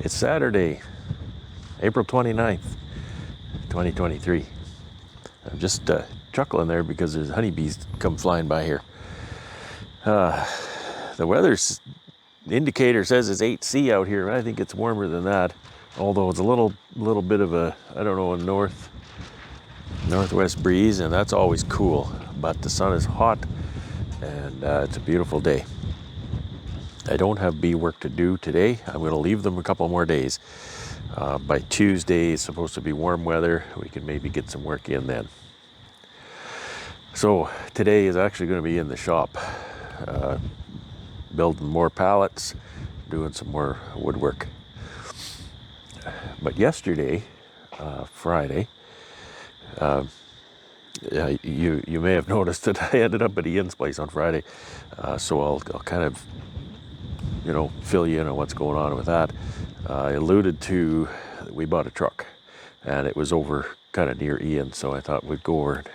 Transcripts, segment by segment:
It's Saturday, April 29th, 2023. I'm just chuckling there because there's honeybees come flying by here. The weather's indicator says it's 8C out here. I think it's warmer than that, although it's a little bit of a, I don't know, a northwest breeze, and that's always cool. But the sun is hot, and it's a beautiful day. I don't have bee work to do today. I'm going to leave them a couple more days. By Tuesday, it's supposed to be warm weather. We can maybe get some work in then. So today is actually going to be in the shop, building more pallets, doing some more woodwork. But yesterday, Friday, you may have noticed that I ended up at Ian's place on Friday. So I'll kind of, fill you in on what's going on with that. I alluded to, we bought a truck, and it was over kind of near Ian, so I thought we'd go over.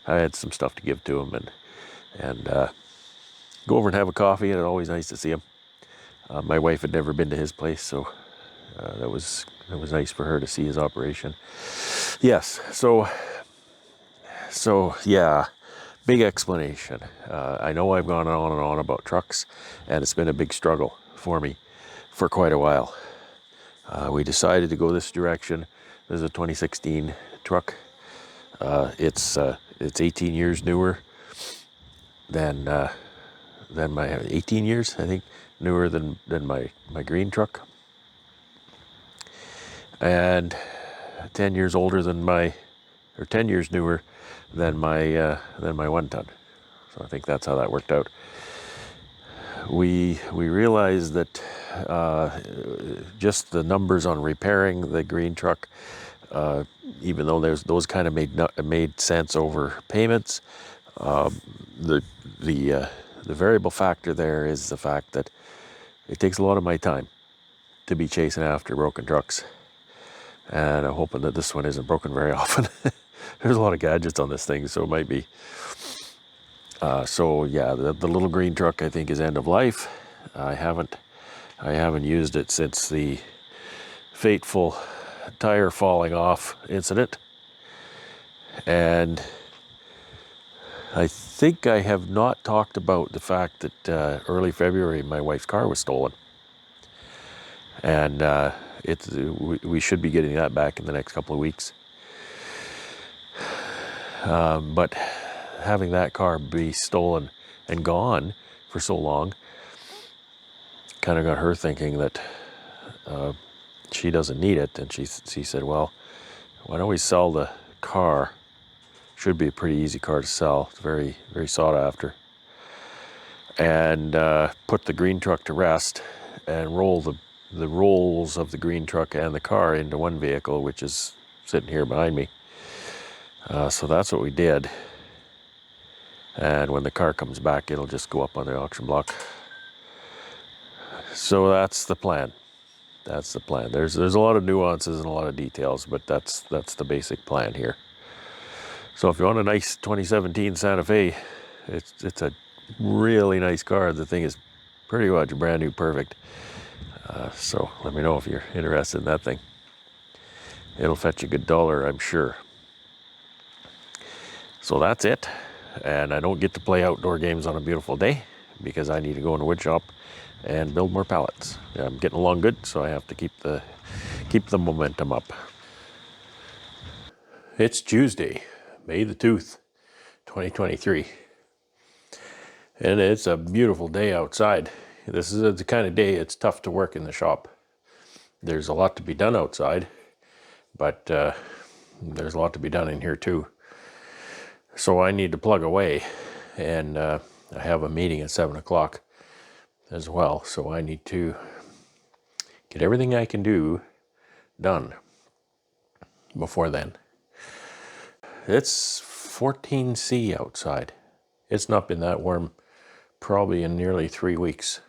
I had some stuff to give to him, and go over and have a coffee, and it's always nice to see him. My wife had never been to his place, so that was nice for her to see his operation. Yes, so yeah, big explanation. I know I've gone on and on about trucks, and it's been a big struggle for me for quite a while. We decided to go this direction. This is a 2016 truck. It's 18 years newer than my 18 years, I think, newer than my green truck, and 10 years older than 10 years newer than my 1 ton. So I think that's how that worked out. We realized that just the numbers on repairing the green truck, even though those kind of made sense over payments, the variable factor there is the fact that it takes a lot of my time to be chasing after broken trucks, and I'm hoping that this one isn't broken very often. There's a lot of gadgets on this thing, so it might be. So yeah, the little green truck I think is end of life. I haven't used it since the fateful tire falling off incident, and I think I have not talked about the fact that early February my wife's car was stolen, and we should be getting that back in the next couple of weeks. But having that car be stolen and gone for so long kind of got her thinking that she doesn't need it, and she said, well, why don't we sell the car? Should be a pretty easy car to sell. It's very, very sought after. And put the green truck to rest and roll the rolls of the green truck and the car into one vehicle, which is sitting here behind me. So that's what we did. And when the car comes back, it'll just go up on the auction block. So that's the plan. That's the plan. There's a lot of nuances and a lot of details, but that's the basic plan here. So if you want a nice 2017 Santa Fe, it's a really nice car. The thing is pretty much brand new, perfect. So let me know if you're interested in that thing. It'll fetch you a good $1, I'm sure. So that's it. And I don't get to play outdoor games on a beautiful day because I need to go in the wood shop and build more pallets. I'm getting along good, so I have to keep the momentum up. It's Tuesday, May the 2nd, 2023. And it's a beautiful day outside. This is the kind of day it's tough to work in the shop. There's a lot to be done outside, but there's a lot to be done in here too. So I need to plug away, and I have a meeting at 7 o'clock as well. So I need to get everything I can do done before then. It's 14C outside. It's not been that warm probably in nearly 3 weeks.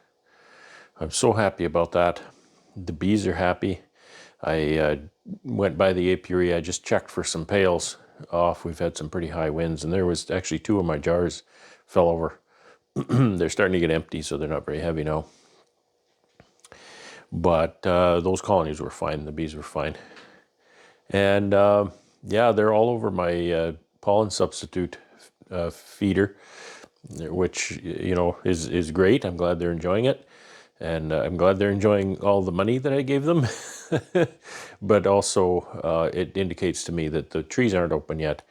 I'm so happy about that. The bees are happy. I went by the apiary. I just checked for some pails off. We've had some pretty high winds, and there was actually 2 of my jars fell over. They're starting to get empty, so they're not very heavy now. But those colonies were fine. The bees were fine. And yeah, they're all over my pollen substitute feeder, which, you know, is great. I'm glad they're enjoying it. And I'm glad they're enjoying all the money that I gave them. But also it indicates to me that the trees aren't open yet.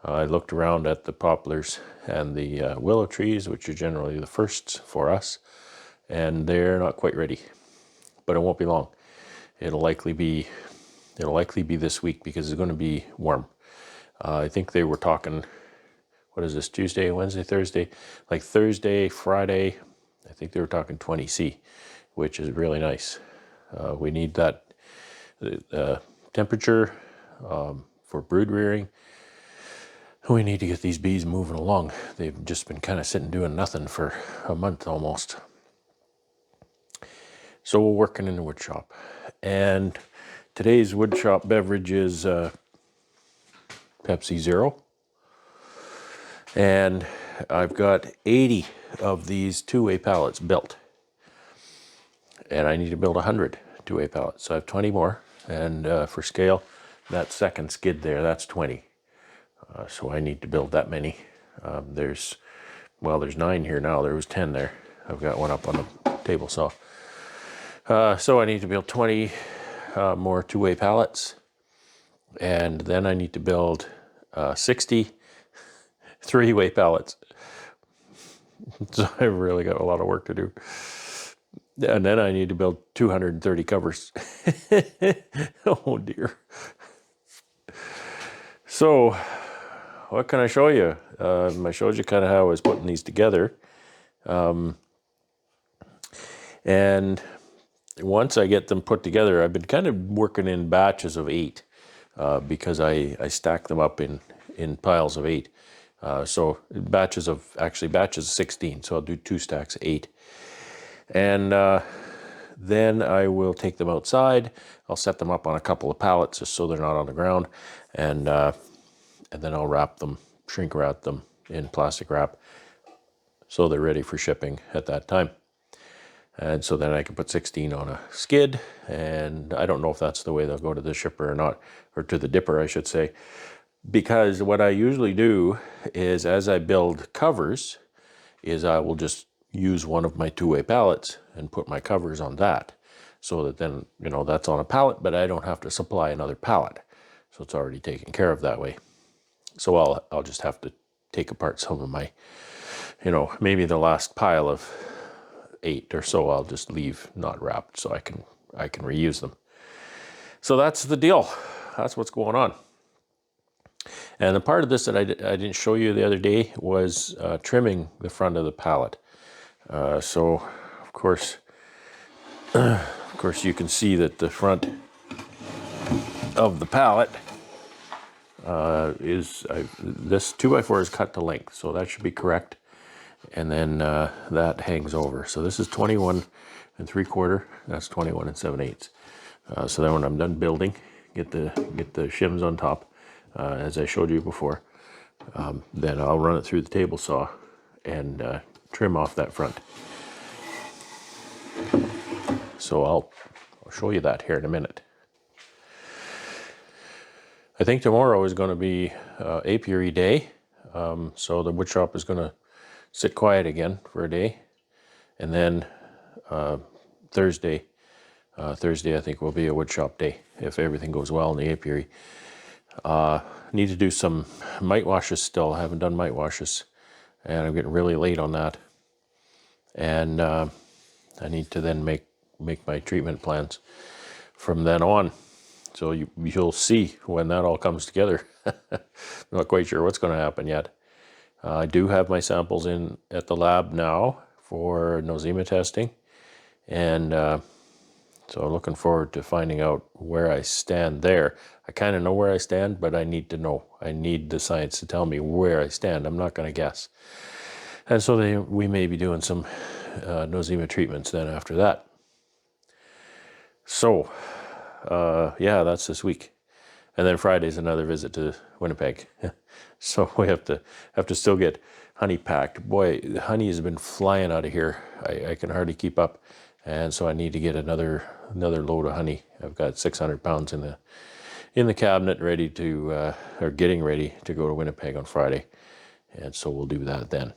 I looked around at the poplars and the willow trees, which are generally the firsts for us, and they're not quite ready. But it won't be long. It'll likely be this week because it's going to be warm. I think they were talking, what is this, Tuesday, Wednesday, Thursday? Like Thursday, Friday, I think they were talking 20 C, which is really nice. We need that temperature for brood rearing. We need to get these bees moving along. They've just been kind of sitting doing nothing for a month almost. So we're working in the wood shop. And today's wood shop beverage is Pepsi Zero. And I've got 80 of these two-way pallets built. And I need to build 100 two-way pallets. So I have 20 more. And for scale, that second skid there, that's 20. So I need to build that many. There's 9 here now. There was 10 there. I've got one up on the table saw. So I need to build 20 more two-way pallets. And then I need to build 60 three-way pallets. So I've really got a lot of work to do. And then I need to build 230 covers. Oh dear. So what can I show you? I showed you kind of how I was putting these together. And once I get them put together, I've been kind of working in batches of 8 because I stack them up in piles of 8. So batches of 16. So I'll do 2 stacks of 8. And then I will take them outside. I'll set them up on a couple of pallets just so they're not on the ground. And then I'll wrap them, shrink wrap them in plastic wrap so they're ready for shipping at that time. And so then I can put 16 on a skid, and I don't know if that's the way they'll go to the shipper or not, or to the dipper, I should say. Because what I usually do is, as I build covers, is I will just use one of my two-way pallets and put my covers on that. So that then, you know, that's on a pallet, but I don't have to supply another pallet. So it's already taken care of that way. So I'll just have to take apart some of my, you know, maybe the last pile of 8 or so I'll just leave not wrapped so I can reuse them. So that's the deal. That's what's going on. And the part of this that I didn't show you the other day was trimming the front of the pallet. So of course you can see that the front of the pallet this 2x4 is cut to length, so that should be correct. And then that hangs over. So this is 21 3/4. That's 21 7/8. So then when I'm done building, get the shims on top, as I showed you before. Then I'll run it through the table saw and trim off that front. So I'll show you that here in a minute. I think tomorrow is going to be apiary day. So the wood shop is going to sit quiet again for a day. And then Thursday I think will be a wood shop day if everything goes well in the apiary. Need to do some mite washes still. I haven't done mite washes, and I'm getting really late on that. And I need to then make my treatment plans from then on. So you'll see when that all comes together. I'm not quite sure what's going to happen yet. I do have my samples in at the lab now for nosema testing, and so I'm looking forward to finding out where I stand there. I kind of know where I stand, but I need to know. I need the science to tell me where I stand. I'm not going to guess. And so we may be doing some nosema treatments then after that. So yeah, that's this week. And then Friday's another visit to Winnipeg. So we have to still get honey packed. Boy, the honey has been flying out of here. I can hardly keep up. and so I need to get another load of honey. I've got 600 pounds in the cabinet, ready to or getting ready to go to Winnipeg on Friday, and so we'll do that then.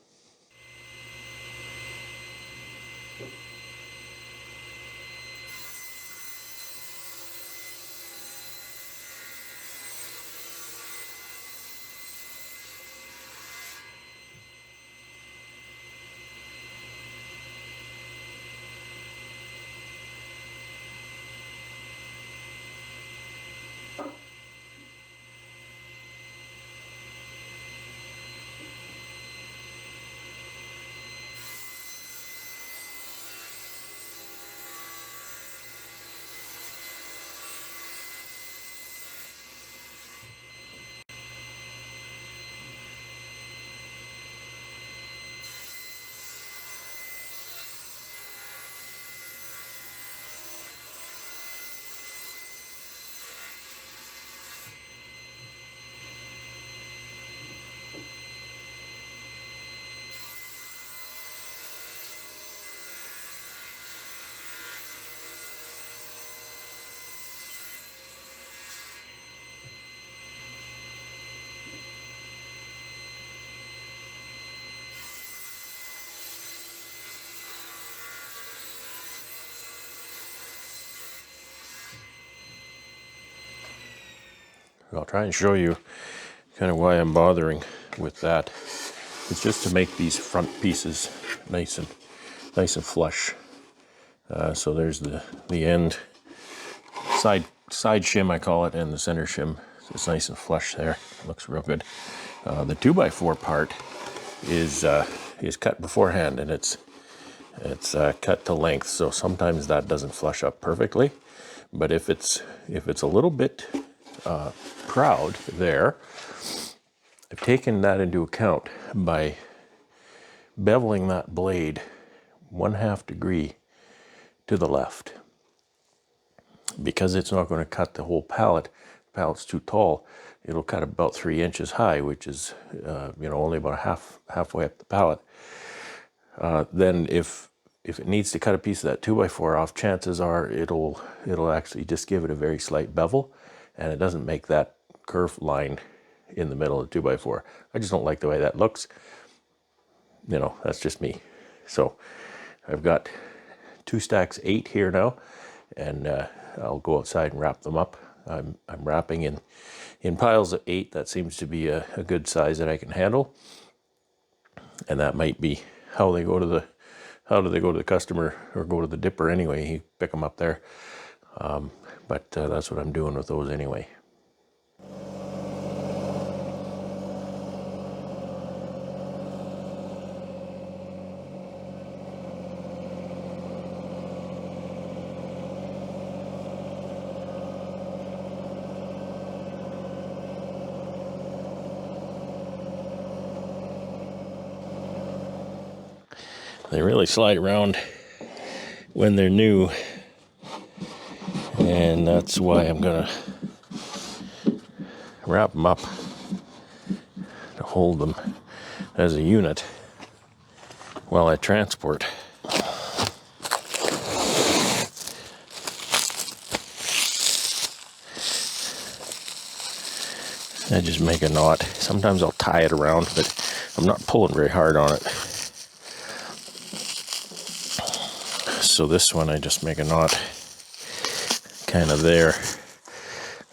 I'll try and show you kind of why I'm bothering with that. It's just to make these front pieces nice and flush. So there's the end side shim, I call it, and the center shim. It's nice and flush there. Looks real good. The 2x4 part is cut beforehand, and it's cut to length. So sometimes that doesn't flush up perfectly. But if it's a little bit proud there, I've taken that into account by beveling that blade 1/2 degree to the left. Because it's not going to cut the whole pallet, the pallet's too tall, it'll cut about 3 inches high, which is only about halfway up the pallet. Then if it needs to cut a piece of that 2x4 off, chances are it'll actually just give it a very slight bevel, and it doesn't make that curved line in the middle of the 2x4. I just don't like the way that looks. That's just me. So I've got 2 stacks 8 here now, and I'll go outside and wrap them up. I'm wrapping in piles of 8. That seems to be a good size that I can handle, and that might be how they go to the customer, or go to the dipper anyway. You pick them up there, but that's what I'm doing with those anyway. They really slide around when they're new, and that's why I'm gonna wrap them up to hold them as a unit while I transport. I just make a knot. Sometimes I'll tie it around, but I'm not pulling very hard on it. So this one, I just make a knot kind of there,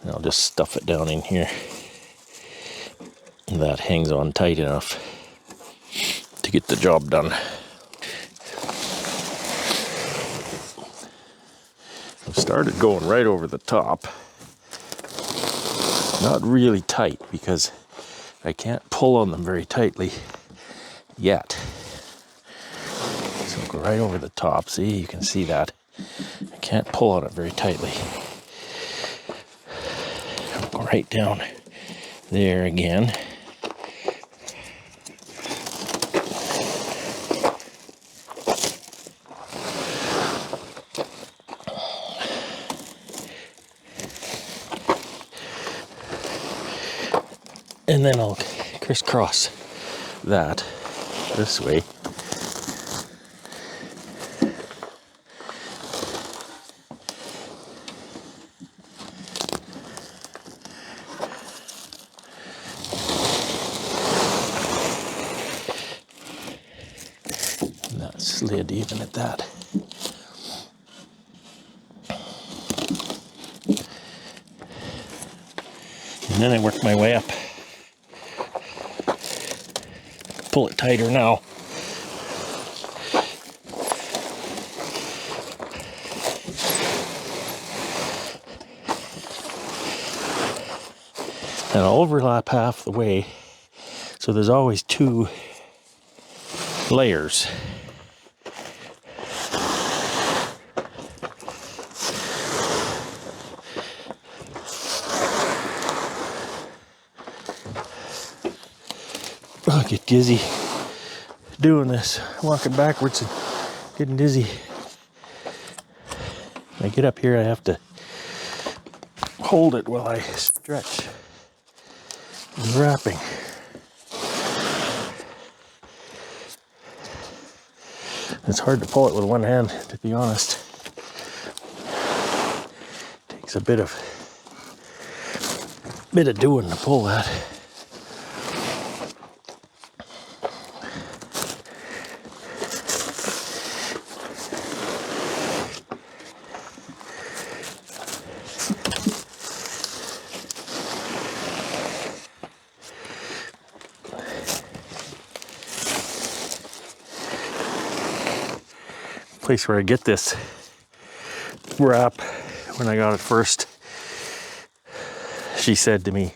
and I'll just stuff it down in here. And that hangs on tight enough to get the job done. I've started going right over the top. Not really tight, because I can't pull on them very tightly yet. So I'll go right over the top. See, you can see that. I can't pull on it very tightly. I'll go right down there again. And then I'll crisscross that this way. slid even at that. And then I work my way up. Pull it tighter now. And I'll overlap half the way, so there's always 2 layers. I get dizzy doing this, walking backwards and getting dizzy. When I get up here, I have to hold it while I stretch and wrapping. It's hard to pull it with one hand, to be honest. Takes a bit of doing to pull that. Place where I get this wrap, when I got it first, she said to me,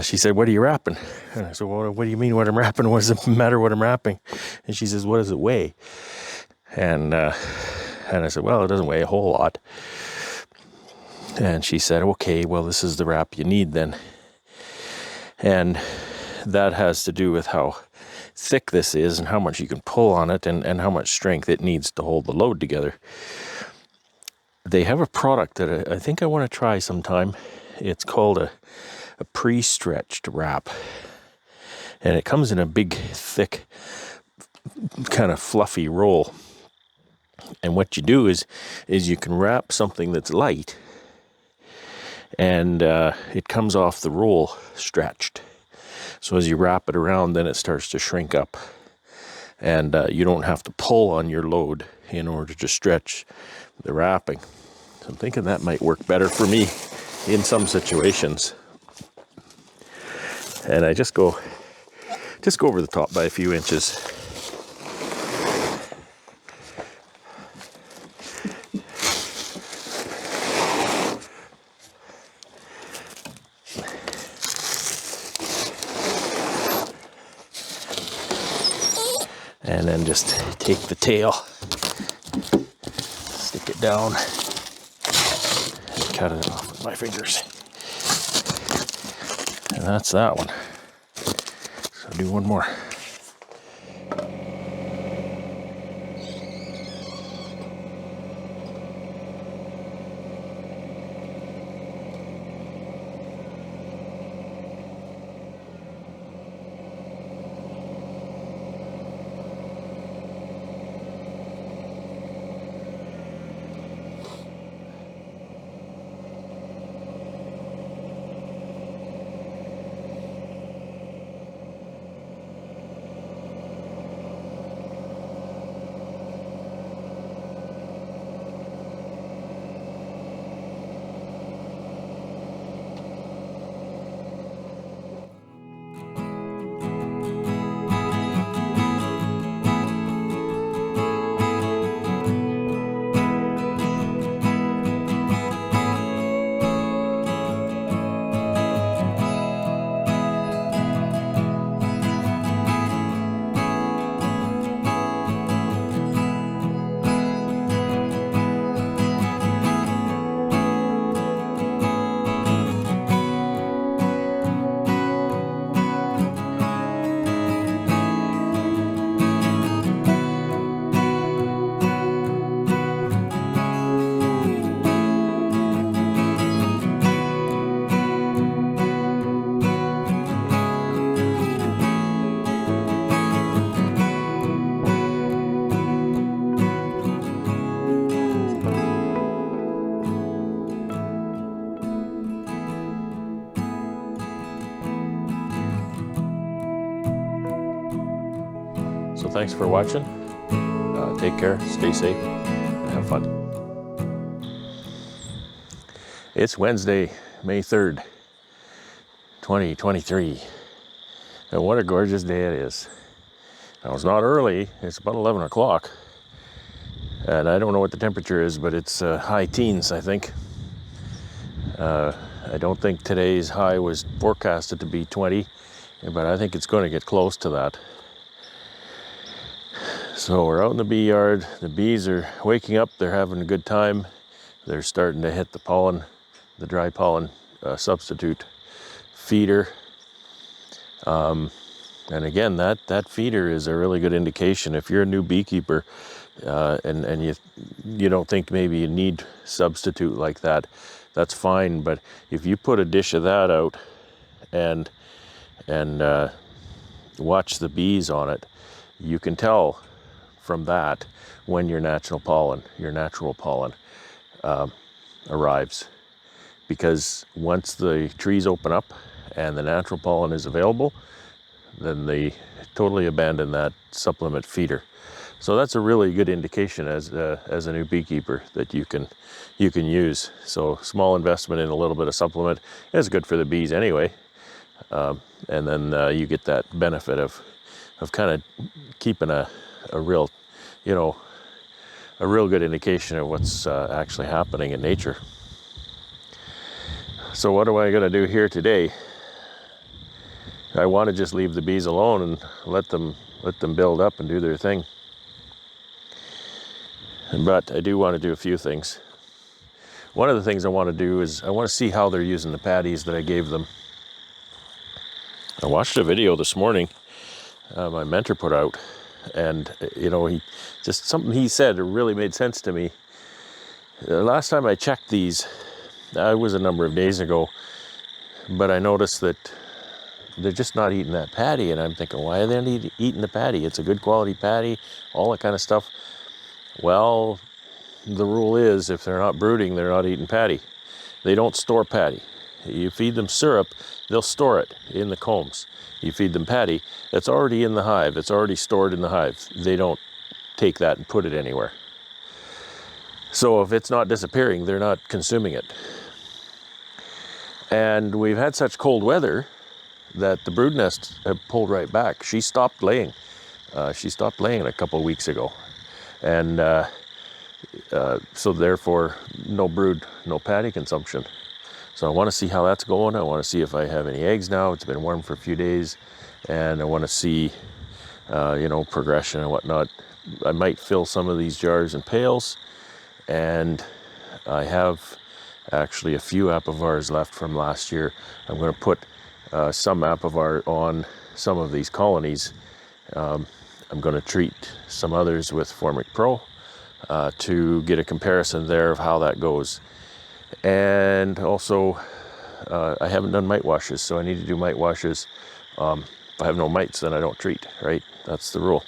she said, "What are you wrapping?" And I said, "Well, what do you mean what I'm wrapping? What does it matter what I'm wrapping?" And she says, "What does it weigh?" And I said, "Well, it doesn't weigh a whole lot." And she said, "Okay, well, this is the wrap you need then." And that has to do with how thick this is and how much you can pull on it and how much strength it needs to hold the load together. They have a product that I think I want to try sometime. It's called a pre-stretched wrap. And it comes in a big, thick, kind of fluffy roll. And what you do is you can wrap something that's light, and it comes off the roll stretched. So as you wrap it around, then it starts to shrink up. And you don't have to pull on your load in order to stretch the wrapping. So I'm thinking that might work better for me in some situations. And I just go over the top by a few inches. And then just take the tail, stick it down, and cut it off with my fingers. And that's that one. So do one more. So thanks for watching. Take care, stay safe, and have fun. It's Wednesday, May 3rd, 2023. And what a gorgeous day it is. Now, it's not early, it's about 11 o'clock. And I don't know what the temperature is, but it's high teens, I think. I don't think today's high was forecasted to be 20, but I think it's going to get close to that. So we're out in the bee yard. The bees are waking up. They're having a good time. They're starting to hit the pollen, the dry pollen substitute feeder. And again, that feeder is a really good indication. If you're a new beekeeper and you don't think maybe you need substitute like that, that's fine. But if you put a dish of that out and watch the bees on it, you can tell from that when your natural pollen arrives. Because once the trees open up and the natural pollen is available, then they totally abandon that supplement feeder. So that's a really good indication as a new beekeeper that you can use. So small investment in a little bit of supplement is good for the bees anyway, and then you get that benefit of kind of keeping a real, a real good indication of what's actually happening in nature. So what am I going to do here today? I want to just leave the bees alone and let them build up and do their thing. But I do want to do a few things. One of the things I want to do is I want to see how they're using the patties that I gave them. I watched a video this morning my mentor put out, and something he said really made sense to me. The last time I checked these, it was a number of days ago, but I noticed that they're just not eating that patty, and I'm thinking, why are they not eating the patty? It's a good quality patty, all that kind of stuff. Well, the rule is if they're not brooding, they're not eating patty. They don't store patty. You feed them syrup, they'll store it in the combs. You feed them patty, it's already in the hive, it's already stored in the hive. They don't take that and put it anywhere. So if it's not disappearing, they're not consuming it. And we've had such cold weather that the brood nests have pulled right back. She stopped laying. She stopped laying a couple of weeks ago. And so therefore, no brood, no patty consumption. So I want to see how that's going. I want to see if I have any eggs now. It's been warm for a few days, and I want to see, progression and whatnot. I might fill some of these jars and pails, and I have actually a few apivars left from last year. I'm going to put some apivar on some of these colonies. I'm going to treat some others with Formic Pro to get a comparison there of how that goes. And also, I haven't done mite washes, so I need to do mite washes. If I have no mites, then I don't treat, right? That's the rule.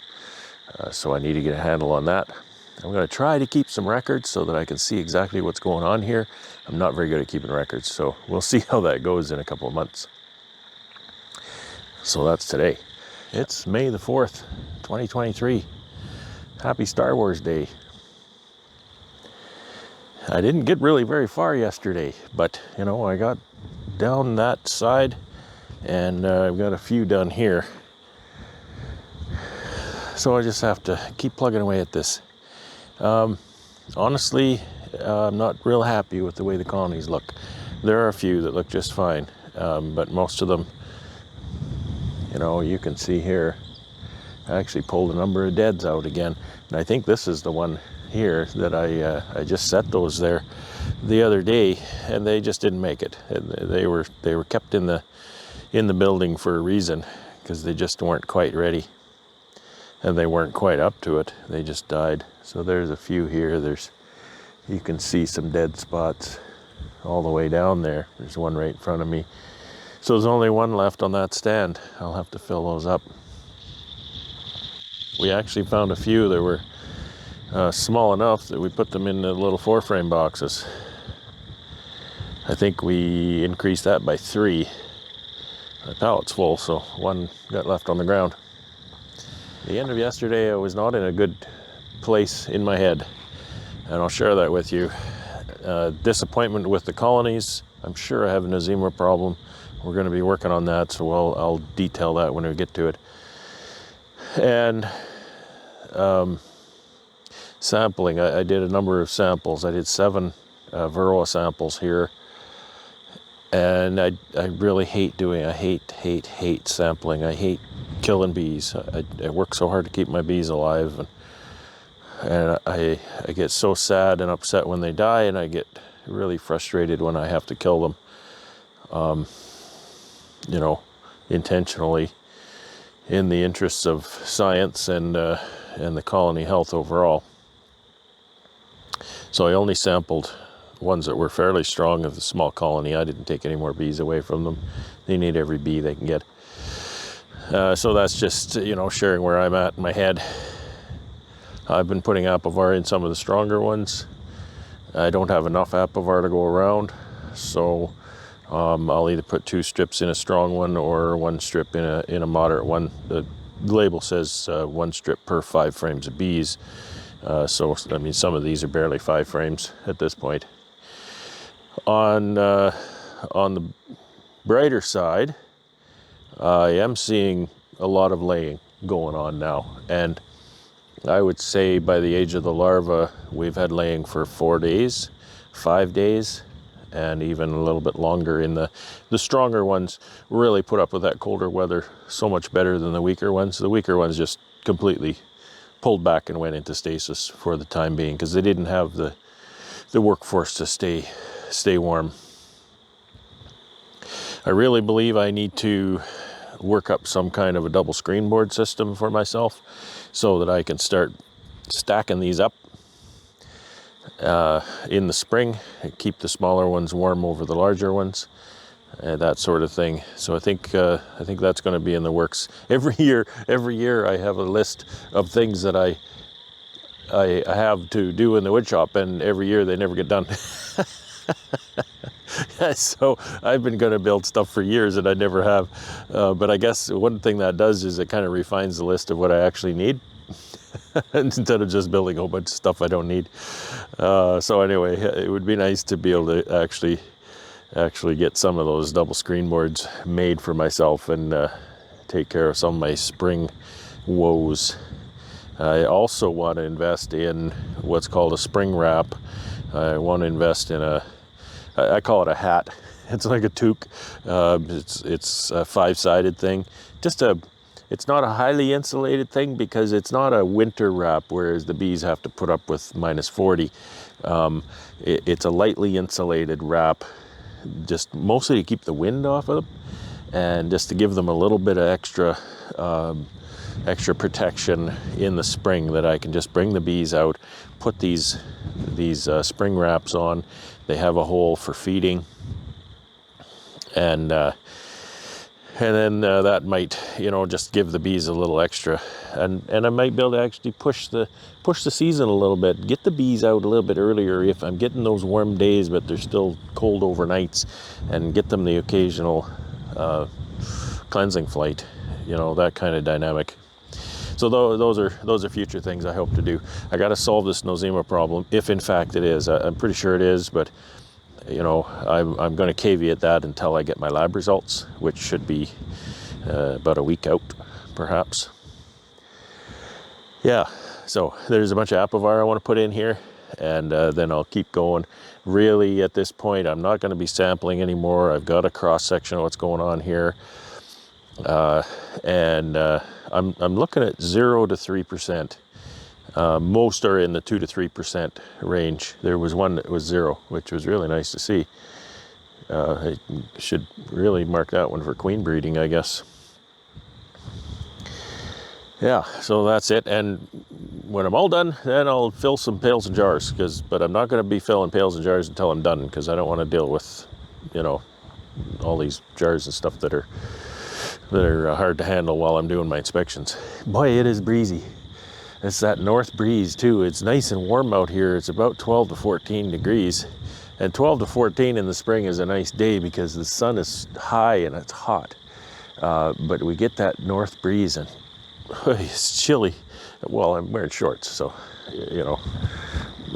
So I need to get a handle on that. I'm going to try to keep some records so that I can see exactly what's going on here. I'm not very good at keeping records, so we'll see how that goes in a couple of months. So that's today. It's May the 4th, 2023. Happy Star Wars Day. I didn't get really very far yesterday, but I got down that side, and I've got a few done here. So I just have to keep plugging away at this. Honestly, I'm not real happy with the way the colonies look. There are a few that look just fine, but most of them, you can see here, I actually pulled a number of deads out again, and I think this is the one here that I just set those there the other day, and they just didn't make it. They were kept in the building for a reason, because they just weren't quite ready, and they weren't quite up to it. They just died. So there's a few here. You can see some dead spots all the way down there. There's one right in front of me. So there's only one left on that stand. I'll have to fill those up. We actually found a few that were small enough that we put them in the little 4-frame boxes. I think we increased that by 3. My pallet's full, so one got left on the ground. The end of yesterday, I was not in a good place in my head, and I'll share that with you. Disappointment with the colonies. I'm sure I have a nosema problem. We're going to be working on that, so I'll detail that when we get to it. And sampling, I did a number of samples. I did 7 varroa samples here, and I really hate doing. I hate sampling. I hate killing bees. I work so hard to keep my bees alive, and I get so sad and upset when they die, and I get really frustrated when I have to kill them, intentionally, in the interests of science and the colony health overall. So I only sampled ones that were fairly strong of the small colony. I didn't take any more bees away from them. They need every bee they can get. So that's just, sharing where I'm at in my head. I've been putting apivar in some of the stronger ones. I don't have enough apivar to go around, so I'll either put 2 strips in a strong one or 1 strip in a moderate one. The label says 1 strip per 5 frames of bees. So I mean, some of these are barely 5 frames at this point. On the brighter side, I am seeing a lot of laying going on now, and I would say by the age of the larva, we've had laying for 4 days, 5 days, and even a little bit longer. In the stronger ones really put up with that colder weather so much better than the weaker ones. The weaker ones just completely pulled back and went into stasis for the time being because they didn't have the workforce to stay warm. I really believe I need to work up some kind of a double screen board system for myself so that I can start stacking these up in the spring and keep the smaller ones warm over the larger ones, that sort of thing. So I think that's going to be in the works. Every year I have a list of things that I have to do in the wood shop, and every year they never get done. So I've been going to build stuff for years and I never have. But I guess one thing that does is it kind of refines the list of what I actually need instead of just building a whole bunch of stuff I don't need. So anyway, it would be nice to be able to actually get some of those double screen boards made for myself and take care of some of my spring woes. I also want to invest in what's called a spring wrap. I want to invest in I call it a hat. It's like a toque. It's a 5-sided thing. It's not a highly insulated thing because it's not a winter wrap, whereas the bees have to put up with -40. It's a lightly insulated wrap, just mostly to keep the wind off of them and just to give them a little bit of extra protection in the spring, that I can just bring the bees out, put these spring wraps on. They have a hole for feeding, and then that might just give the bees a little extra, and I might be able to actually push the season a little bit, get the bees out a little bit earlier if I'm getting those warm days but they're still cold overnights, and get them the occasional cleansing flight, that kind of dynamic. So those are future things I hope to do. I got to solve this nosema problem, if in fact it is. I'm pretty sure it is, but I'm going to caveat that until I get my lab results, which should be about a week out, perhaps. Yeah, so there's a bunch of apivar I want to put in here, and then I'll keep going. Really, at this point, I'm not going to be sampling anymore. I've got a cross section of what's going on here. And I'm looking at 0 to 3%. Most are in the 2 to 3% range. There was one that was 0, which was really nice to see. I should really mark that one for queen breeding, I guess. Yeah, so that's it. And when I'm all done, then I'll fill some pails and jars. But I'm not going to be filling pails and jars until I'm done, because I don't want to deal with, all these jars and stuff that are hard to handle while I'm doing my inspections. Boy, it is breezy. It's that north breeze too. It's nice and warm out here. It's about 12 to 14 degrees. And 12 to 14 in the spring is a nice day because the sun is high and it's hot. But we get that north breeze and it's chilly. Well, I'm wearing shorts, so, you know,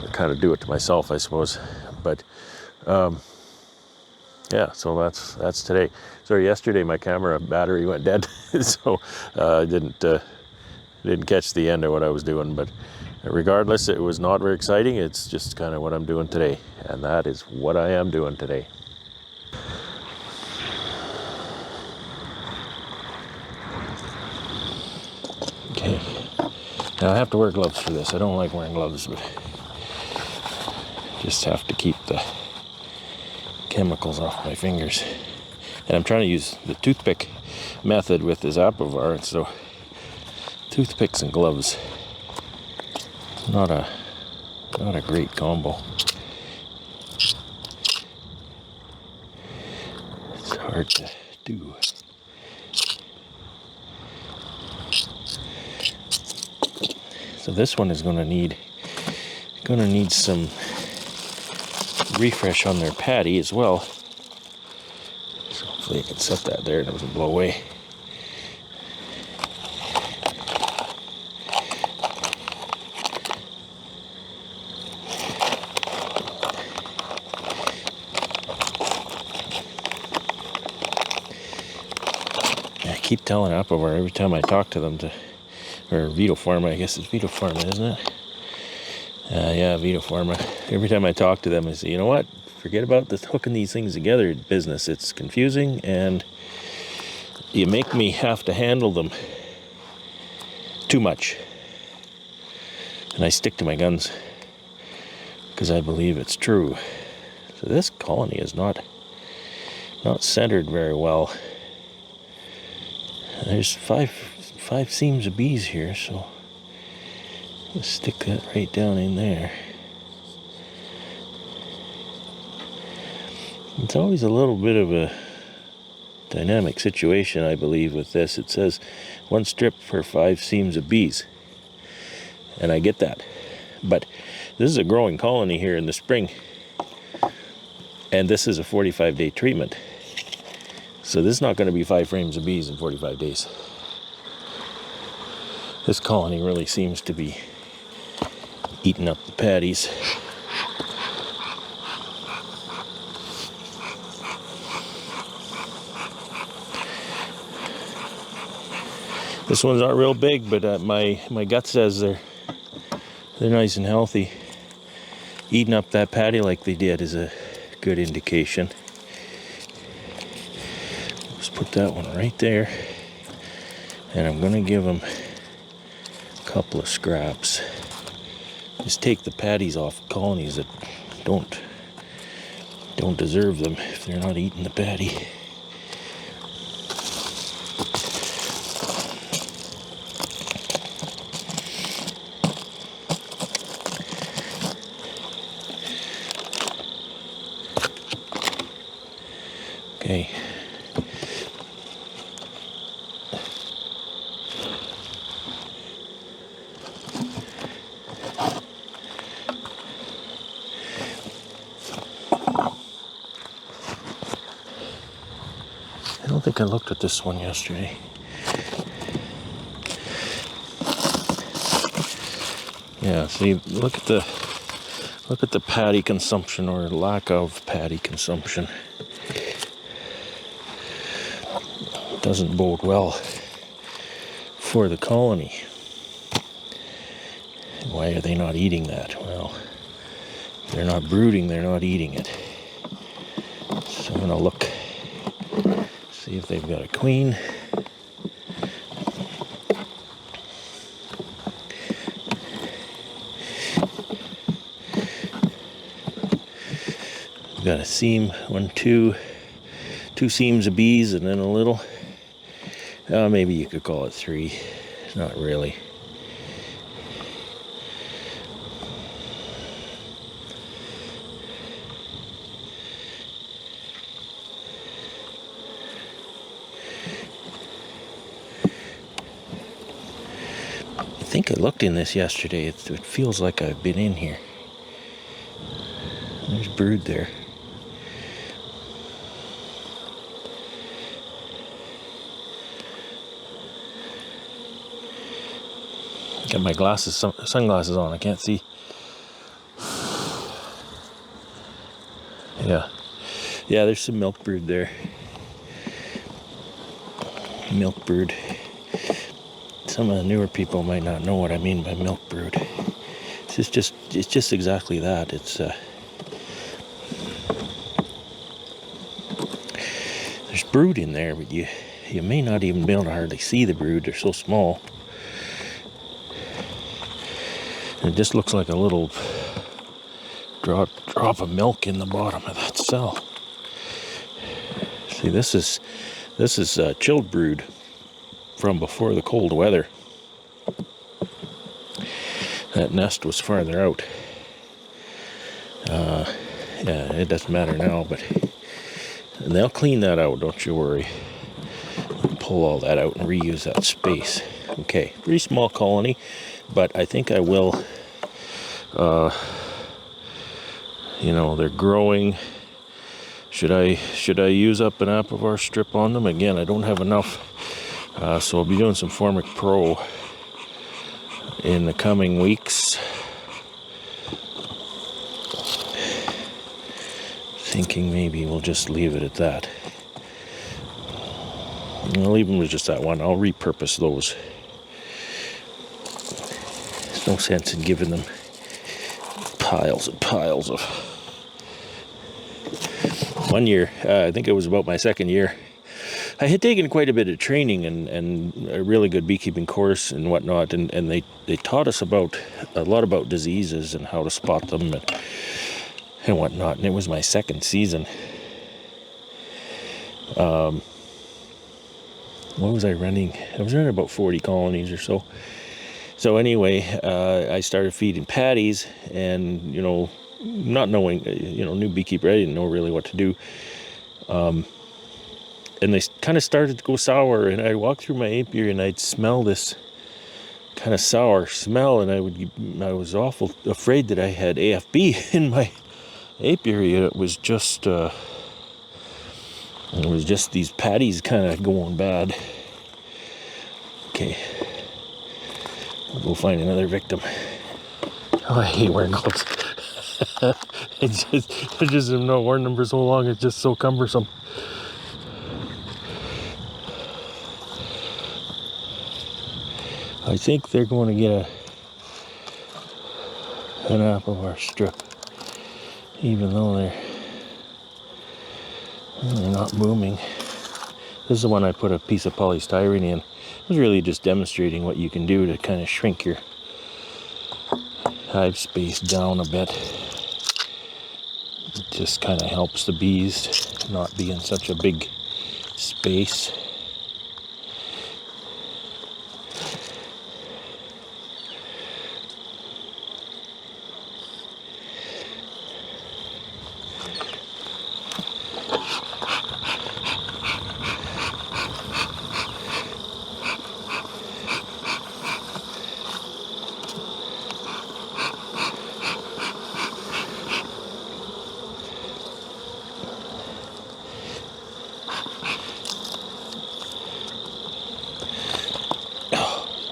I kind of do it to myself, I suppose. But yeah, so that's today. So yesterday my camera battery went dead, so I didn't catch the end of what I was doing. But regardless, it was not very exciting. It's just kind of what I'm doing today, and that is what I am doing today. Okay, now I have to wear gloves for this. I don't like wearing gloves, but just have to keep the chemicals off my fingers. And I'm trying to use the toothpick method with this Apivar, and so toothpicks and gloves, not a great combo. It's hard to do. So this one is going to need some refresh on their patty as well. So hopefully I can set that there and it doesn't blow away. I keep telling Apivar every time I talk to them or Vito Pharma, I guess it's Vito Pharma, isn't it? Yeah, Vito Pharma. Every time I talk to them, I say, you know what? Forget about this hooking these things together business. It's confusing, and you make me have to handle them too much. And I stick to my guns because I believe it's true. So this colony is not centered very well. There's five seams of bees here, so let's stick that right down in there. It's always a little bit of a dynamic situation, I believe, with this. It says 1 strip per 5 seams of bees, and I get that, but this is a growing colony here in the spring, and this is a 45-day treatment, so this is not going to be 5 frames of bees in 45 days. This colony really seems to be eating up the patties. This one's not real big, but my gut says they're nice and healthy. Eating up that patty like they did is a good indication. Let's put that one right there, and I'm gonna give them a couple of scraps. Just take the patties off colonies that don't deserve them if they're not eating the patty. Okay. I don't think I looked at this one yesterday. Yeah, see, look at the patty consumption, or lack of patty consumption. It doesn't bode well for the colony. Why are they not eating that? Well, they're not brooding, they're not eating it. So I'm gonna look, see if they've got a queen. We've got a seam, two seams of bees, and then a little. Maybe you could call it 3. Not really. I think I looked in this yesterday. It feels like I've been in here. There's brood there. Got my glasses, sunglasses on. I can't see. Yeah, there's some milk brood there. Milk brood. Some of the newer people might not know what I mean by milk brood. It's just exactly that. It's there's brood in there, but you may not even be able to hardly see the brood. They're so small. And it just looks like a little drop of milk in the bottom of that cell. See, this is chilled brood from before the cold weather. That nest was farther out. Yeah, it doesn't matter now, but and they'll clean that out, don't you worry. Pull all that out and reuse that space. Okay, pretty small colony, but I think I will, you know, they're growing. Should I use up an Apivar strip on them? Again, I don't have enough, so I'll be doing some Formic Pro in the coming weeks. Thinking maybe we'll just leave it at that. I'll leave them with just that one. I'll repurpose those. There's no sense in giving them piles and piles of. One year, I think it was about my second year, I had taken quite a bit of training and a really good beekeeping course and whatnot, and they taught us a lot about diseases and how to spot them and whatnot, and it was my second season. What was I running? I was running about 40 colonies or so. So anyway, I started feeding patties, and, you know, not knowing, you know, new beekeeper, I didn't know really what to do. And they kind of started to go sour, and I'd walk through my apiary and I'd smell this kind of sour smell, and I was awful afraid that I had AFB in my apiary. It was just these patties kind of going bad. Okay, we'll go find another victim. Oh, I hate wearing gloves. I just am not wearing them for so long. It's just so cumbersome. I think they're going to get an Apivar strip, even though they're not booming. This is the one I put a piece of polystyrene in. It was really just demonstrating what you can do to kind of shrink your hive space down a bit. It just kind of helps the bees not be in such a big space.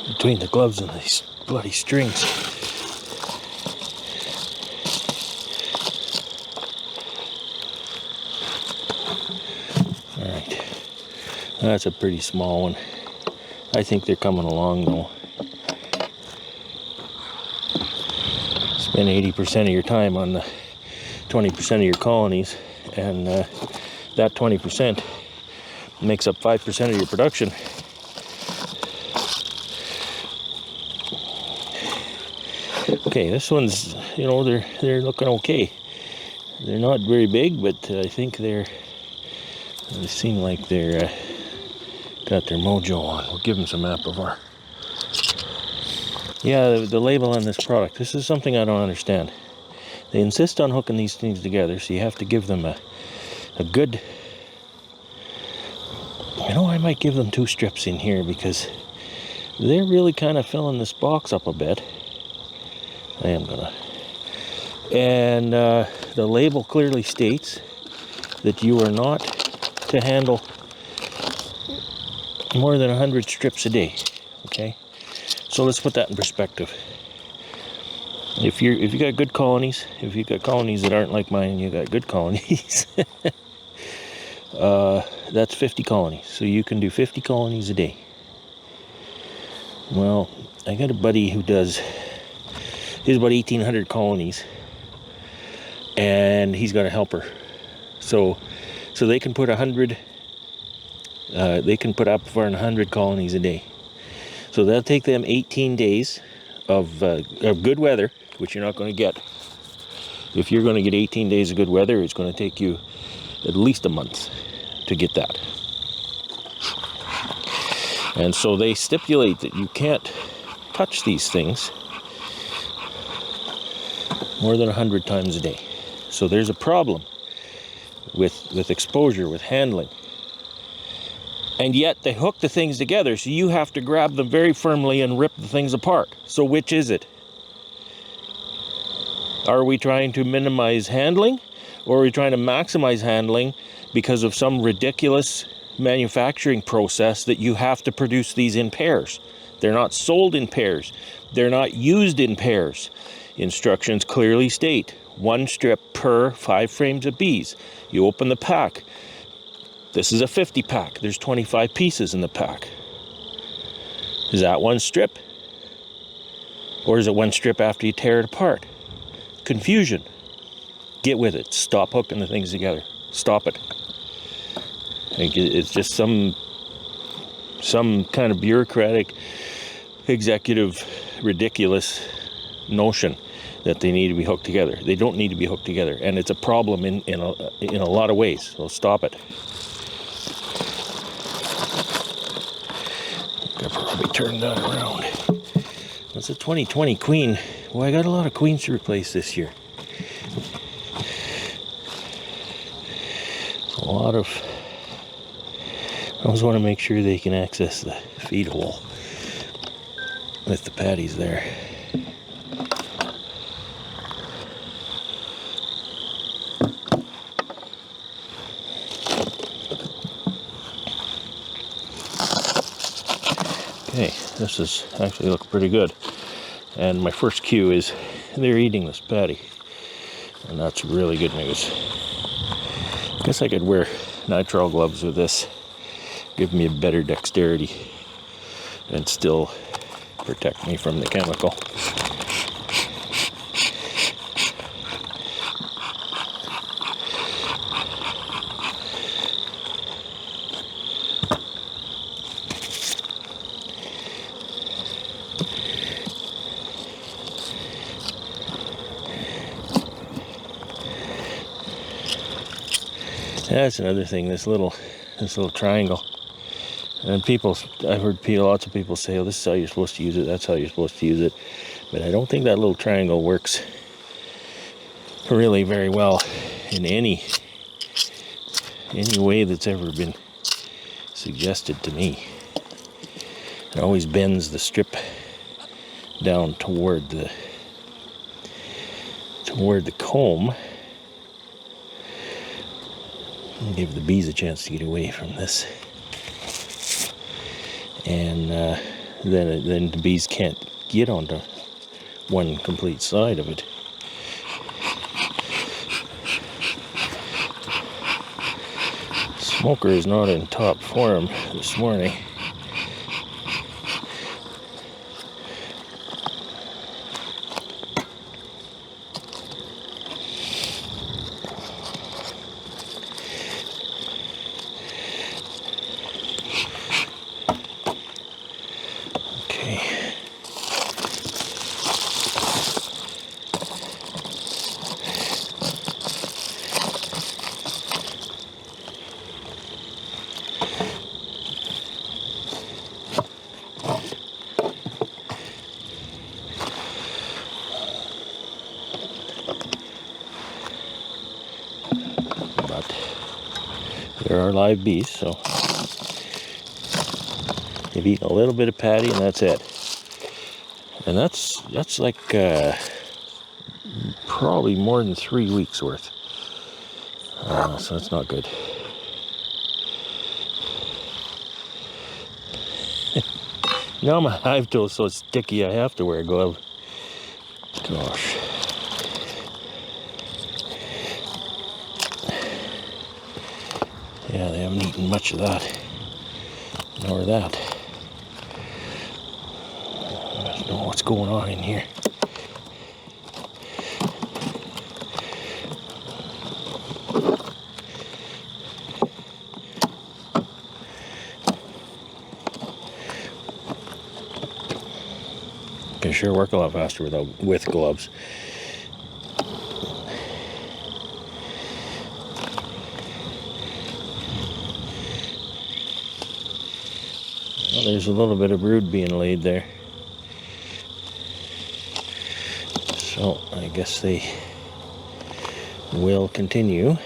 Between the gloves and these bloody strings. Alright, that's a pretty small one. I think they're coming along though. Spend 80% of your time on the 20% of your colonies, and that 20% makes up 5% of your production. Okay, this one's, you know, they're looking okay. They're not very big, but I think they seem like they're got their mojo on. We'll give them some Apivar. Yeah, the label on this product, this is something I don't understand. They insist on hooking these things together, so you have to give them a good, you know, I might give them 2 strips in here because they're really kind of filling this box up a bit. I am gonna. And the label clearly states that you are not to handle more than 100 strips a day. Okay, So let's put that in perspective. If you got good colonies, if you got colonies that aren't like mine, you got good colonies. That's 50 colonies. So you can do 50 colonies a day. Well, I got a buddy who does, he's about 1,800 colonies, and he's got a helper. So they can put 100. They can put up for 100 colonies a day. So that'll take them 18 days of good weather, which you're not going to get. If you're going to get 18 days of good weather, it's going to take you at least a month to get that. And so they stipulate that you can't touch these things more than 100 times a day. So there's a problem with exposure, with handling. And yet they hook the things together, so you have to grab them very firmly and rip the things apart. So which is it? Are we trying to minimize handling, or are we trying to maximize handling because of some ridiculous manufacturing process that you have to produce these in pairs? They're not sold in pairs. They're not used in pairs. Instructions clearly state 1 strip per 5 frames of bees. You open the pack. This is a 50 pack. There's 25 pieces in the pack. Is that 1 strip? Or is it 1 strip after you tear it apart? Confusion. Get with it. Stop hooking the things together. Stop it. It's just some kind of bureaucratic, executive, ridiculous notion that they need to be hooked together. They don't need to be hooked together, and it's a problem in a lot of ways. So stop it. I'll probably turn that around. That's a 2020 queen. Well, I got a lot of queens to replace this year. A lot of. I always want to make sure they can access the feed hole with the patties there. Okay, this is actually looking pretty good. And my first cue is they're eating this patty. And that's really good news. I guess I could wear nitrile gloves with this. Give me a better dexterity and still protect me from the chemical. That's another thing, this little triangle. And I've heard lots of people say, oh, this is how you're supposed to use it, that's how you're supposed to use it. But I don't think that little triangle works really very well in any way that's ever been suggested to me. It always bends the strip down toward the comb. And give the bees a chance to get away from this. And then the bees can't get onto one complete side of it. Smoker is not in top form this morning. There are live bees, so they've eaten a little bit of patty and that's it. And that's like probably more than 3 weeks worth. So that's not good. Now my hive tool is so sticky I have to wear a glove. Gosh. Yeah, they haven't eaten much of that. Nor that. I don't know what's going on in here. Can sure work a lot faster with gloves. Well, there's a little bit of brood being laid there. So I guess they will continue.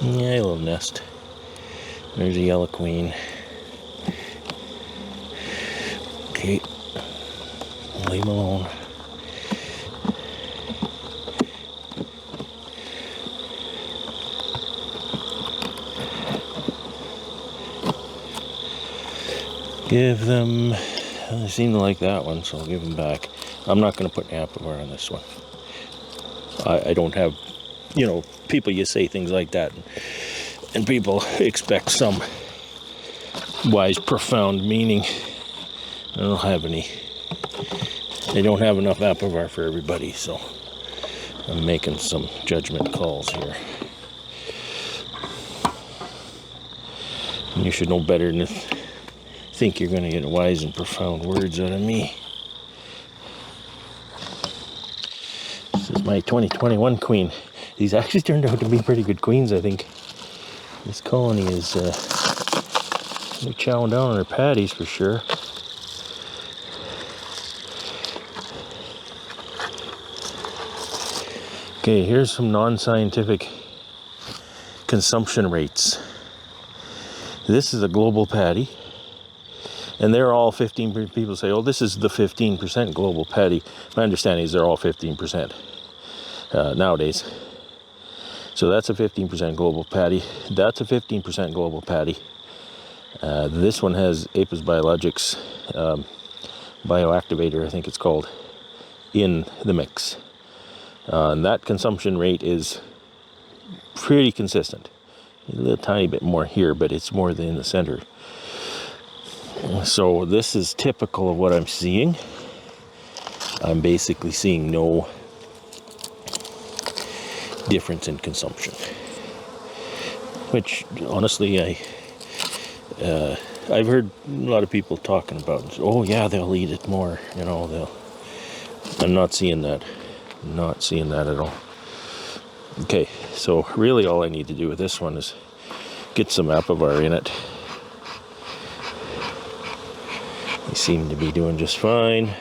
Yeah, a little nest. There's a yellow queen. Okay, leave them alone. Give them, they seem to like that one, so I'll give them back. I'm not going to put Apivar on this one. I don't have, you know, people, you say things like that, and people expect some wise, profound meaning. I don't have any. They don't have enough Apivar for everybody, so I'm making some judgment calls here. And you should know better than to think you're going to get wise and profound words out of me. This is my 2021 queen. These actually turned out to be pretty good queens, I think. This colony is they're chowing down on their patties for sure. Okay, here's some non-scientific consumption rates. This is a global patty, and they're all 15%. People say, oh, this is the 15% global patty. My understanding is they're all 15% nowadays. So that's a 15% global patty. That's a 15% global patty. This one has Apis Biologics bioactivator, I think it's called, in the mix. And that consumption rate is pretty consistent. A little tiny bit more here, but it's more than in the center. So this is typical of what I'm seeing. I'm basically seeing no difference in consumption, which honestly I've heard a lot of people talking about, oh yeah, they'll eat it more, you know, I'm not seeing that. Not seeing that at all. Okay, so really all I need to do with this one is get some Apivar in it. They seem to be doing just fine.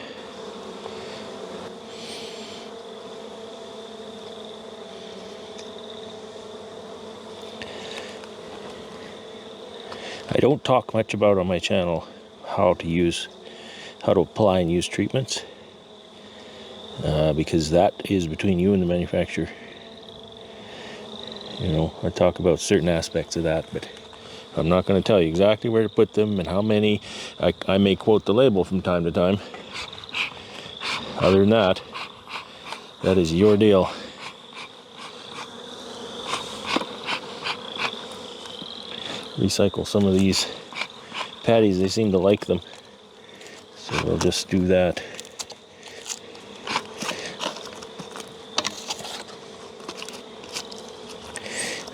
I don't talk much about on my channel how to apply and use treatments. Because that is between you and the manufacturer. You know, I talk about certain aspects of that, but I'm not going to tell you exactly where to put them and how many. I may quote the label from time to time. Other than that, that is your deal. Recycle some of these patties. They seem to like them, so we'll just do that.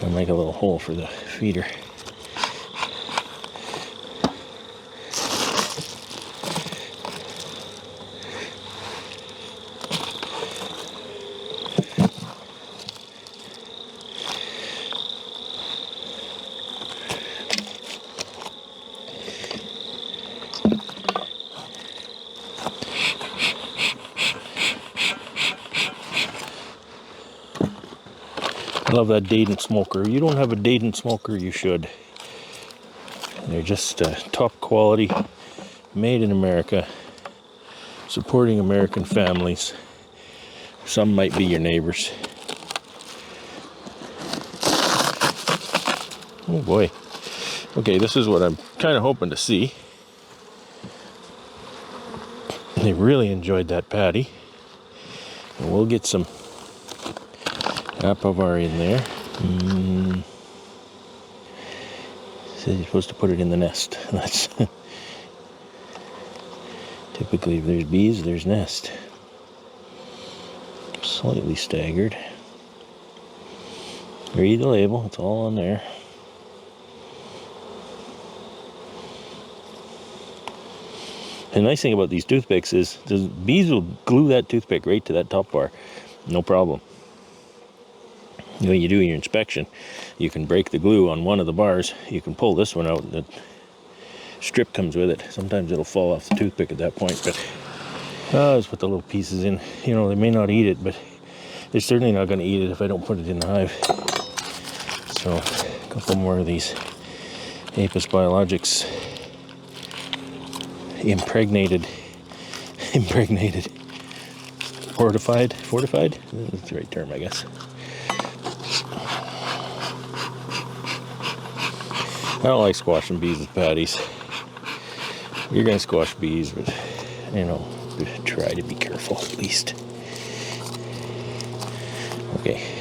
And make a little hole for the feeder. I love that Dayton smoker. You don't have a Dayton smoker, you should. They're just top quality, made in America, supporting American families. Some might be your neighbors. Oh boy. Okay, this is what I'm kind of hoping to see. They really enjoyed that patty. And we'll get some apavar in there. Says you're supposed to put it in the nest. That's typically if there's bees, there's nest. Slightly staggered. Read the label, it's all on there. The nice thing about these toothpicks is the bees will glue that toothpick right to that top bar. No problem. When you do your inspection, you can break the glue on one of the bars. You can pull this one out and the strip comes with it. Sometimes it'll fall off the toothpick at that point, but just put the little pieces in. You know, they may not eat it, but they're certainly not going to eat it if I don't put it in the hive. So, a couple more of these Apis biologics impregnated, fortified, that's the right term, I guess. I don't like squashing bees with patties. You're gonna squash bees, but you know, try to be careful at least. Okay.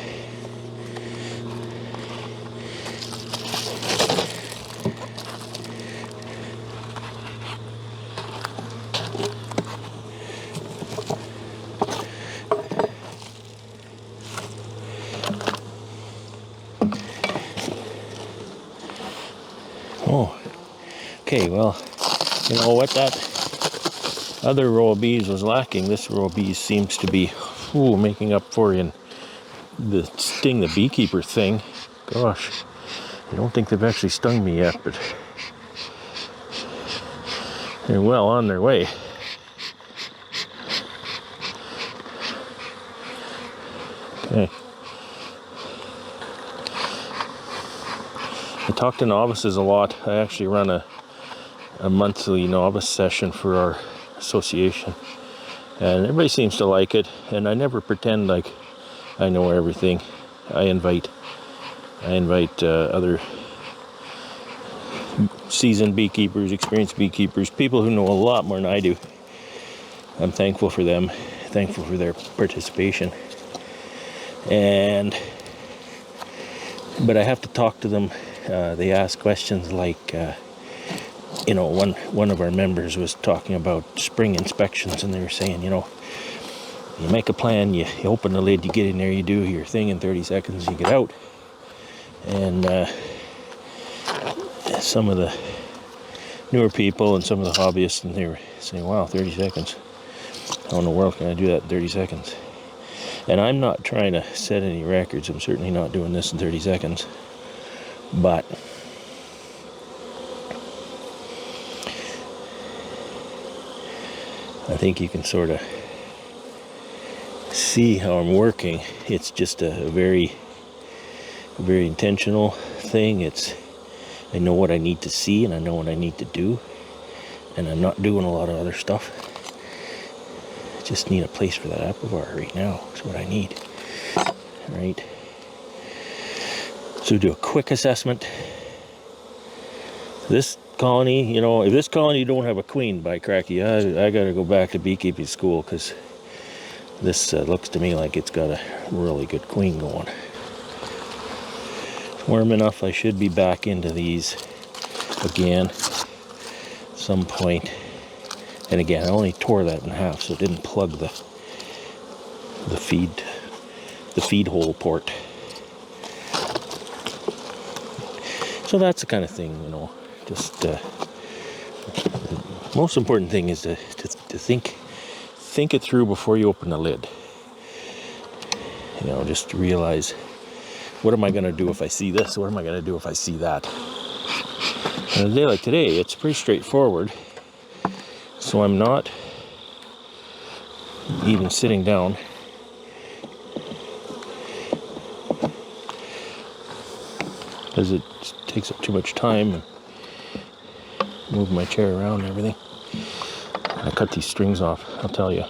Oh, okay, well, you know what that other row of bees was lacking, this row of bees seems to be making up for in the sting the beekeeper thing. Gosh, I don't think they've actually stung me yet, but they're well on their way. Okay. I talk to novices a lot. I actually run a monthly novice session for our association, and everybody seems to like it, and I never pretend like I know everything. I invite other seasoned beekeepers, experienced beekeepers, people who know a lot more than I do. I'm thankful for them, thankful for their participation, but I have to talk to them. They ask questions like, you know, one of our members was talking about spring inspections, and they were saying, you know, you make a plan, you open the lid, you get in there, you do your thing in 30 seconds, you get out. And some of the newer people and some of the hobbyists, and they were saying, wow, 30 seconds. How in the world can I do that in 30 seconds? And I'm not trying to set any records. I'm certainly not doing this in 30 seconds. But I think you can sort of see how I'm working. It's just a very, very intentional thing. I know what I need to see and I know what I need to do, and I'm not doing a lot of other stuff. I just need a place for that apavar right now. That's what I need. Right? So do a quick assessment. This colony, you know, if this colony don't have a queen, by cracky, I gotta go back to beekeeping school, because this looks to me like it's got a really good queen going. Warm enough, I should be back into these again at some point. And again, I only tore that in half, so it didn't plug the feed hole port. So that's the kind of thing, you know, just the most important thing is to think it through before you open the lid. You know, just to realize, what am I going to do if I see this? What am I going to do if I see that? And a day like today, it's pretty straightforward. So I'm not even sitting down. Because it takes up too much time and move my chair around and everything. I cut these strings off, I'll tell you.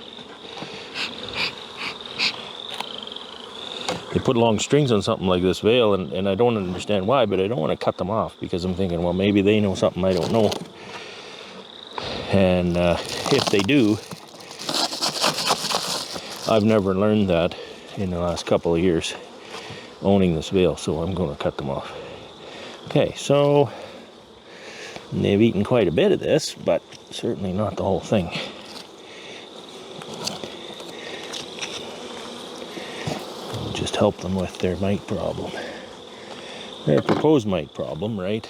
They put long strings on something like this veil, and I don't understand why, but I don't want to cut them off, because I'm thinking, well, maybe they know something I don't know. And if they do, I've never learned that in the last couple of years owning this bale, so I'm going to cut them off. Okay, so they've eaten quite a bit of this, but certainly not the whole thing. We'll just help them with their mite problem. Their proposed mite problem, right?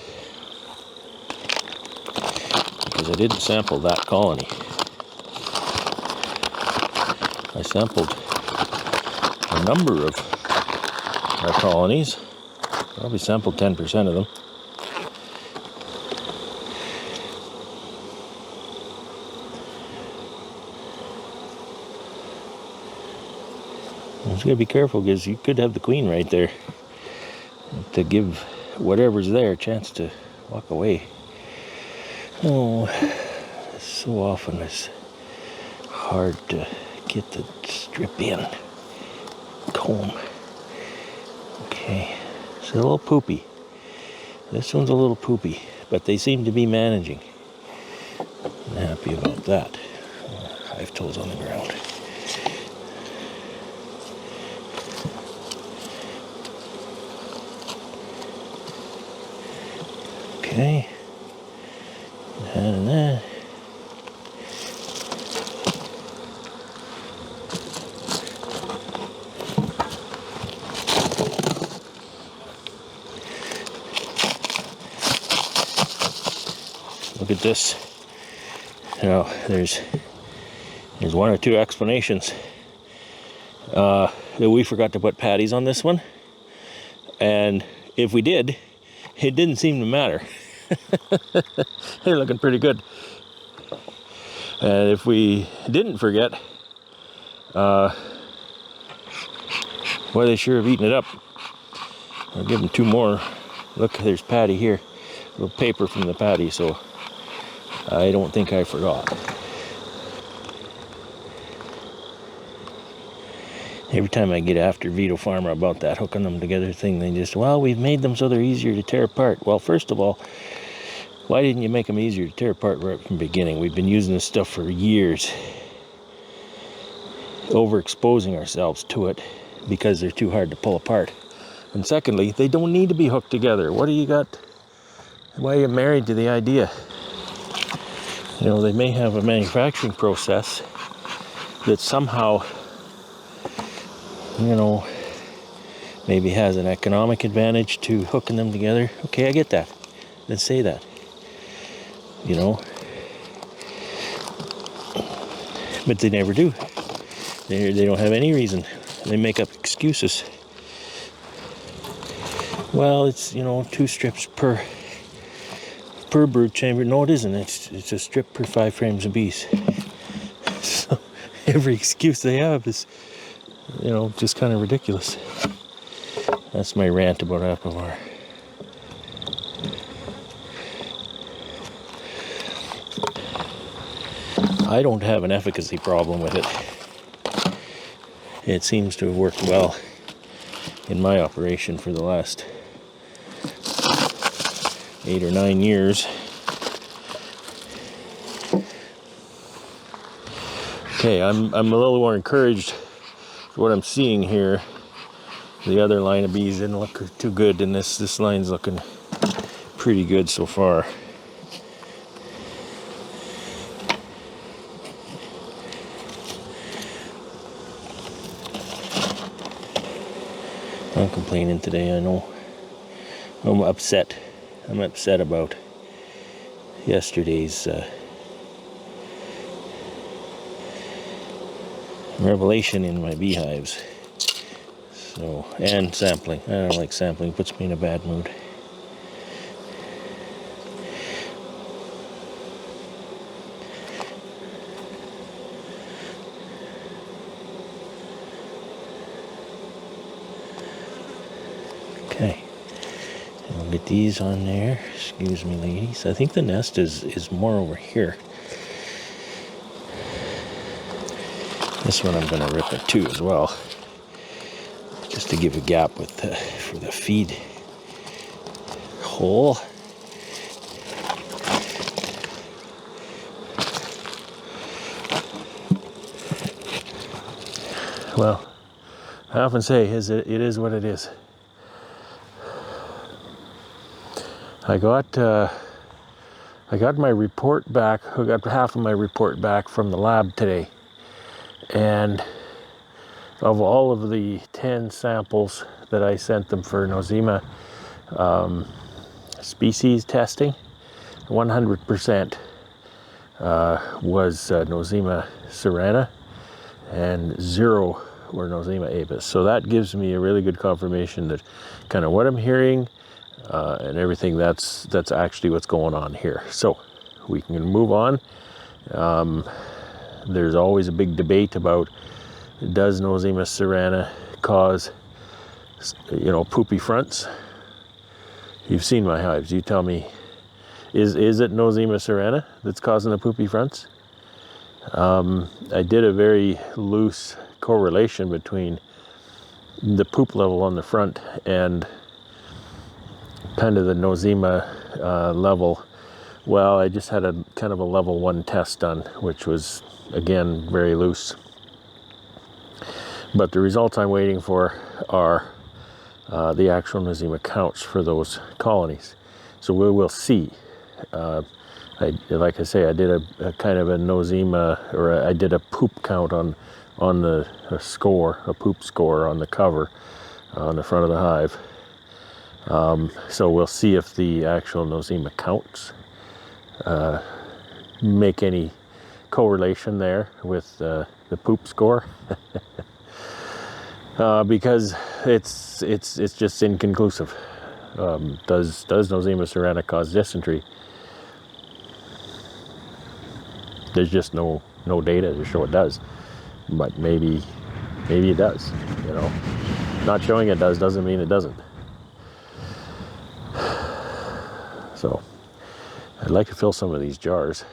Because I didn't sample that colony. I sampled a number of our colonies. Probably sampled 10% of them. You just gotta be careful because you could have the queen right there to give whatever's there a chance to walk away. Oh, so often it's hard to get the strip in. Comb. Okay, it's a little poopy. This one's a little poopy, but they seem to be managing. I'm happy about that. Hive toes on the ground. Okay, and that. Look at this. Now, there's one or two explanations. That we forgot to put patties on this one, and if we did, it didn't seem to matter. They're looking pretty good. And if we didn't forget, well, they sure have eaten it up. I'll give them two more. Look, there's patty here. A little paper from the patty, so I don't think I forgot. Every time I get after Vito Pharma about that hooking them together thing, they just, well, we've made them so they're easier to tear apart. Well, first of all, why didn't you make them easier to tear apart right from the beginning? We've been using this stuff for years, overexposing ourselves to it because they're too hard to pull apart. And secondly, they don't need to be hooked together. What do you got? Why are you married to the idea? You know, they may have a manufacturing process that somehow, you know, maybe has an economic advantage to hooking them together. Okay, I get that. Let's say that. You know, but they never do. They don't have any reason. They make up excuses. Well, it's, you know, 2 strips per brood chamber. No, it isn't. It's a strip per 5 frames of bees. So every excuse they have is, you know, just kind of ridiculous. That's my rant about Apivar. I don't have an efficacy problem with it. It seems to have worked well in my operation for the last 8 or 9 years. Okay, I'm a little more encouraged with what I'm seeing here. The other line of bees didn't look too good, and this line's looking pretty good so far. I'm complaining today, I know. I'm upset. I'm upset about yesterday's revelation in my beehives. So, and sampling. I don't like sampling. It puts me in a bad mood. Okay. I'll get these on there. Excuse me, ladies. I think the nest is more over here. This one I'm going to rip it too as well, just to give a gap with for the feed hole. Well, I often say it is what it is. I got my report back. I got half of my report back from the lab today, and of all of the 10 samples that I sent them for Nosema species testing, 100% was Nosema serrana, and 0 were Nosema avis. So that gives me a really good confirmation that kind of what I'm hearing and everything, that's actually what's going on here. So we can move on. There's always a big debate about, does Nosema serrana cause, poopy fronts? You've seen my hives. You tell me, is it Nosema serrana that's causing the poopy fronts? I did a very loose correlation between the poop level on the front and kind of the Nosema level. Well, I just had a kind of a level 1 test done, which was, again, very loose. But the results I'm waiting for are the actual Nosema counts for those colonies. So we will see. Like I say, I did a kind of a Nosema, or I did a poop count on the score, a poop score on the cover, on the front of the hive. So we'll see if the actual Nosema counts make any correlation there with the poop score. Because it's just inconclusive. Does Nosema serrana cause dysentery? There's just no data to show it does, but maybe it does. Not showing it doesn't mean it doesn't. So I'd like to fill some of these jars.